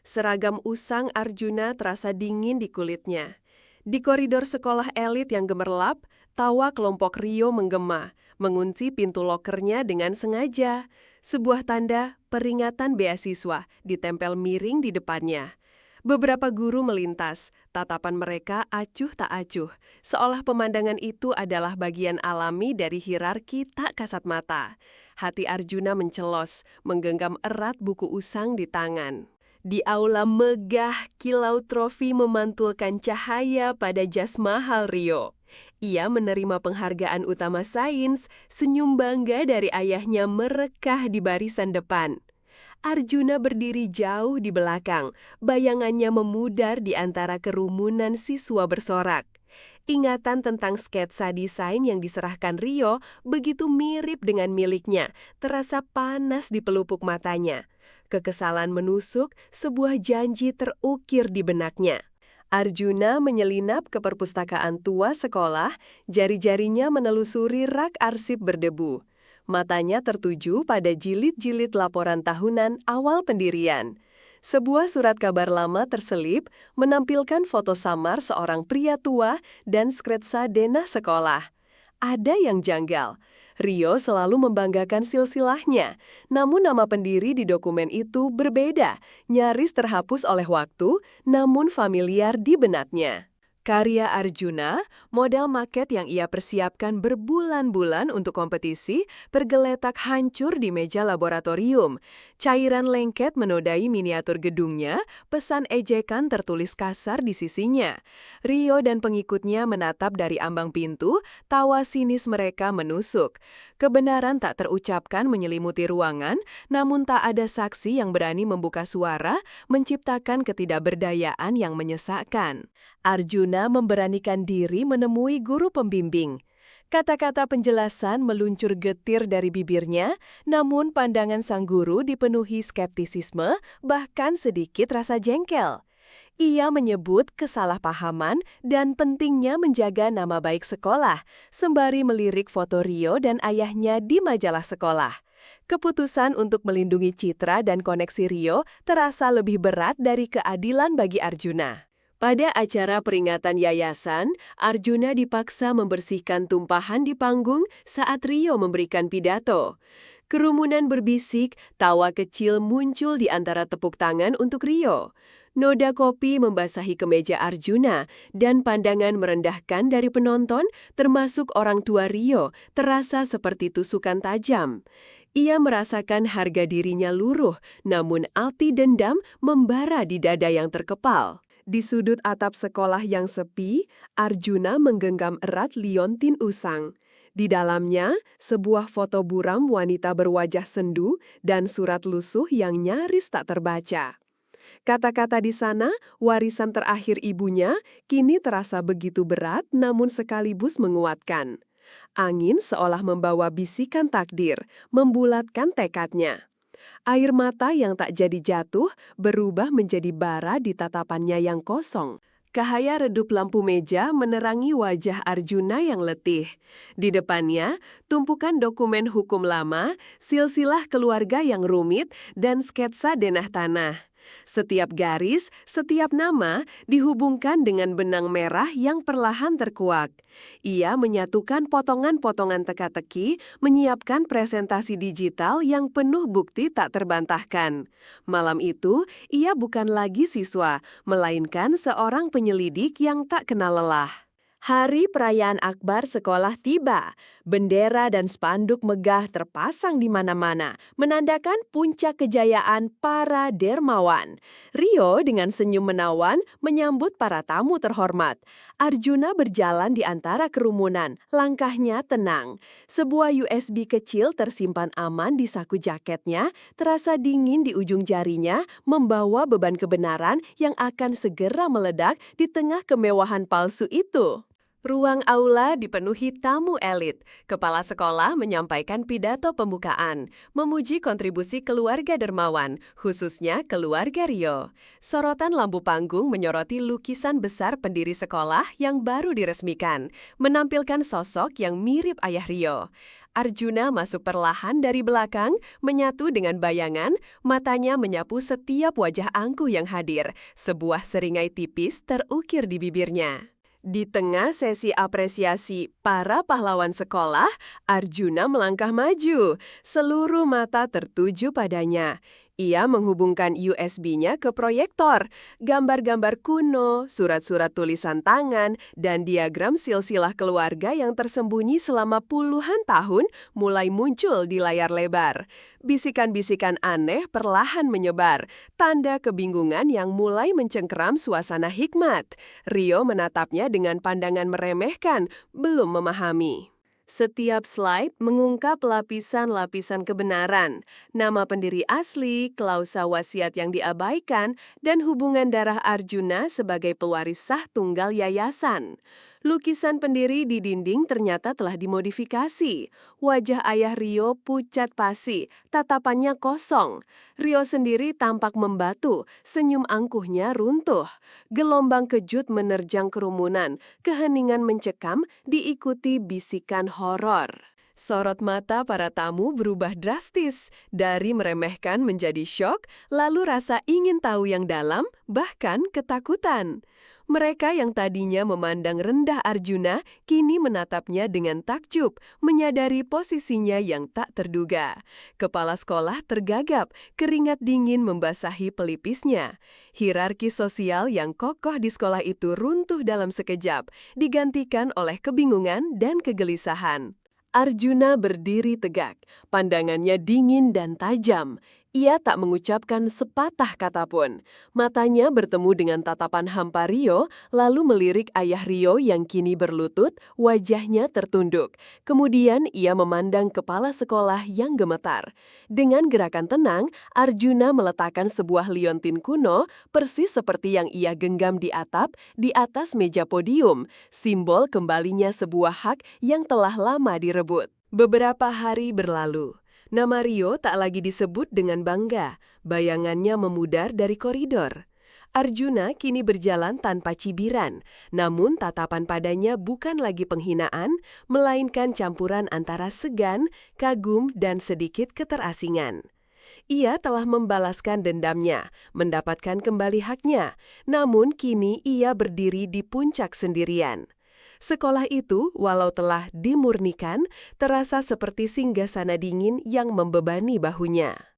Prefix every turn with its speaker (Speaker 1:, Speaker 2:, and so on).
Speaker 1: Seragam usang Arjuna terasa dingin di kulitnya. Di koridor sekolah elit yang gemerlap, tawa kelompok Rio menggema, mengunci pintu lokernya dengan sengaja. Sebuah tanda peringatan beasiswa ditempel miring di depannya. Beberapa guru melintas, tatapan mereka acuh tak acuh, seolah pemandangan itu adalah bagian alami dari hierarki tak kasat mata. Hati Arjuna mencelos, menggenggam erat buku usang di tangan. Di aula megah, kilau trofi memantulkan cahaya pada jas mahal Rio. Ia menerima penghargaan utama sains, senyum bangga dari ayahnya merekah di barisan depan. Arjuna berdiri jauh di belakang, bayangannya memudar di antara kerumunan siswa bersorak. Ingatan tentang sketsa desain yang diserahkan Rio begitu mirip dengan miliknya, terasa panas di pelupuk matanya. Kekesalan menusuk, sebuah janji terukir di benaknya. Arjuna menyelinap ke perpustakaan tua sekolah, jari-jarinya menelusuri rak arsip berdebu. Matanya tertuju pada jilid-jilid laporan tahunan awal pendirian. Sebuah surat kabar lama terselip menampilkan foto samar seorang pria tua dan sketsa denah sekolah. Ada yang janggal. Rio selalu membanggakan silsilahnya, namun nama pendiri di dokumen itu berbeda, nyaris terhapus oleh waktu, namun familiar di benaknya. Karya Arjuna, model maket yang ia persiapkan berbulan-bulan untuk kompetisi, tergeletak hancur di meja laboratorium. Cairan lengket menodai miniatur gedungnya, pesan ejekan tertulis kasar di sisinya. Rio dan pengikutnya menatap dari ambang pintu, tawa sinis mereka menusuk. Kebenaran tak terucapkan menyelimuti ruangan, namun tak ada saksi yang berani membuka suara, menciptakan ketidakberdayaan yang menyesakkan. Arjuna memberanikan diri menemui guru pembimbing. Kata-kata penjelasan meluncur getir dari bibirnya, namun pandangan sang guru dipenuhi skeptisisme, bahkan sedikit rasa jengkel. Ia menyebut kesalahpahaman dan pentingnya menjaga nama baik sekolah, sembari melirik foto Rio dan ayahnya di majalah sekolah. Keputusan untuk melindungi citra dan koneksi Rio terasa lebih berat dari keadilan bagi Arjuna. Pada acara peringatan yayasan, Arjuna dipaksa membersihkan tumpahan di panggung saat Rio memberikan pidato. Kerumunan berbisik, tawa kecil muncul di antara tepuk tangan untuk Rio. Noda kopi membasahi kemeja Arjuna, dan pandangan merendahkan dari penonton, termasuk orang tua Rio, terasa seperti tusukan tajam. Ia merasakan harga dirinya luruh, namun api dendam membara di dada yang terkepal. Di sudut atap sekolah yang sepi, Arjuna menggenggam erat liontin usang. Di dalamnya, sebuah foto buram wanita berwajah sendu dan surat lusuh yang nyaris tak terbaca. Kata-kata di sana, warisan terakhir ibunya, kini terasa begitu berat namun sekaligus menguatkan. Angin seolah membawa bisikan takdir, membulatkan tekadnya. Air mata yang tak jadi jatuh berubah menjadi bara di tatapannya yang kosong. Cahaya redup lampu meja menerangi wajah Arjuna yang letih. Di depannya, tumpukan dokumen hukum lama, silsilah keluarga yang rumit, dan sketsa denah tanah. Setiap garis, setiap nama dihubungkan dengan benang merah yang perlahan terkuak. Ia menyatukan potongan-potongan teka-teki, menyiapkan presentasi digital yang penuh bukti tak terbantahkan. Malam itu, ia bukan lagi siswa, melainkan seorang penyelidik yang tak kenal lelah. Hari perayaan akbar sekolah tiba. Bendera dan spanduk megah terpasang di mana-mana, menandakan puncak kejayaan para dermawan. Rio dengan senyum menawan menyambut para tamu terhormat. Arjuna berjalan di antara kerumunan, langkahnya tenang. Sebuah USB kecil tersimpan aman di saku jaketnya, terasa dingin di ujung jarinya, membawa beban kebenaran yang akan segera meledak di tengah kemewahan palsu itu. Ruang aula dipenuhi tamu elit. Kepala sekolah menyampaikan pidato pembukaan, memuji kontribusi keluarga dermawan, khususnya keluarga Rio. Sorotan lampu panggung menyoroti lukisan besar pendiri sekolah yang baru diresmikan, menampilkan sosok yang mirip ayah Rio. Arjuna masuk perlahan dari belakang, menyatu dengan bayangan, matanya menyapu setiap wajah angkuh yang hadir. Sebuah seringai tipis terukir di bibirnya. Di tengah sesi apresiasi para pahlawan sekolah, Arjuna melangkah maju. Seluruh mata tertuju padanya. Ia menghubungkan USB-nya ke proyektor. Gambar-gambar kuno, surat-surat tulisan tangan, dan diagram silsilah keluarga yang tersembunyi selama puluhan tahun mulai muncul di layar lebar. Bisikan-bisikan aneh perlahan menyebar, tanda kebingungan yang mulai mencengkeram suasana hikmat. Rio menatapnya dengan pandangan meremehkan, belum memahami. Setiap slide mengungkap lapisan-lapisan kebenaran, nama pendiri asli, klausa wasiat yang diabaikan, dan hubungan darah Arjuna sebagai pewaris sah tunggal yayasan. Lukisan pendiri di dinding ternyata telah dimodifikasi. Wajah ayah Rio pucat pasi, tatapannya kosong. Rio sendiri tampak membatu, senyum angkuhnya runtuh. Gelombang kejut menerjang kerumunan, keheningan mencekam diikuti bisikan horor. Sorot mata para tamu berubah drastis, dari meremehkan menjadi syok, lalu rasa ingin tahu yang dalam, bahkan ketakutan. Mereka yang tadinya memandang rendah Arjuna, kini menatapnya dengan takjub, menyadari posisinya yang tak terduga. Kepala sekolah tergagap, keringat dingin membasahi pelipisnya. Hierarki sosial yang kokoh di sekolah itu runtuh dalam sekejap, digantikan oleh kebingungan dan kegelisahan. Arjuna berdiri tegak, pandangannya dingin dan tajam. Ia tak mengucapkan sepatah kata pun. Matanya bertemu dengan tatapan hampa Rio, lalu melirik ayah Rio yang kini berlutut, wajahnya tertunduk. Kemudian ia memandang kepala sekolah yang gemetar. Dengan gerakan tenang, Arjuna meletakkan sebuah liontin kuno, persis seperti yang ia genggam di atap, di atas meja podium, simbol kembalinya sebuah hak yang telah lama direbut. Beberapa hari berlalu. Nama Rio tak lagi disebut dengan bangga, bayangannya memudar dari koridor. Arjuna kini berjalan tanpa cibiran, namun tatapan padanya bukan lagi penghinaan, melainkan campuran antara segan, kagum, dan sedikit keterasingan. Ia telah membalaskan dendamnya, mendapatkan kembali haknya, namun kini ia berdiri di puncak sendirian. Sekolah itu, walau telah dimurnikan, terasa seperti singgasana dingin yang membebani bahunya.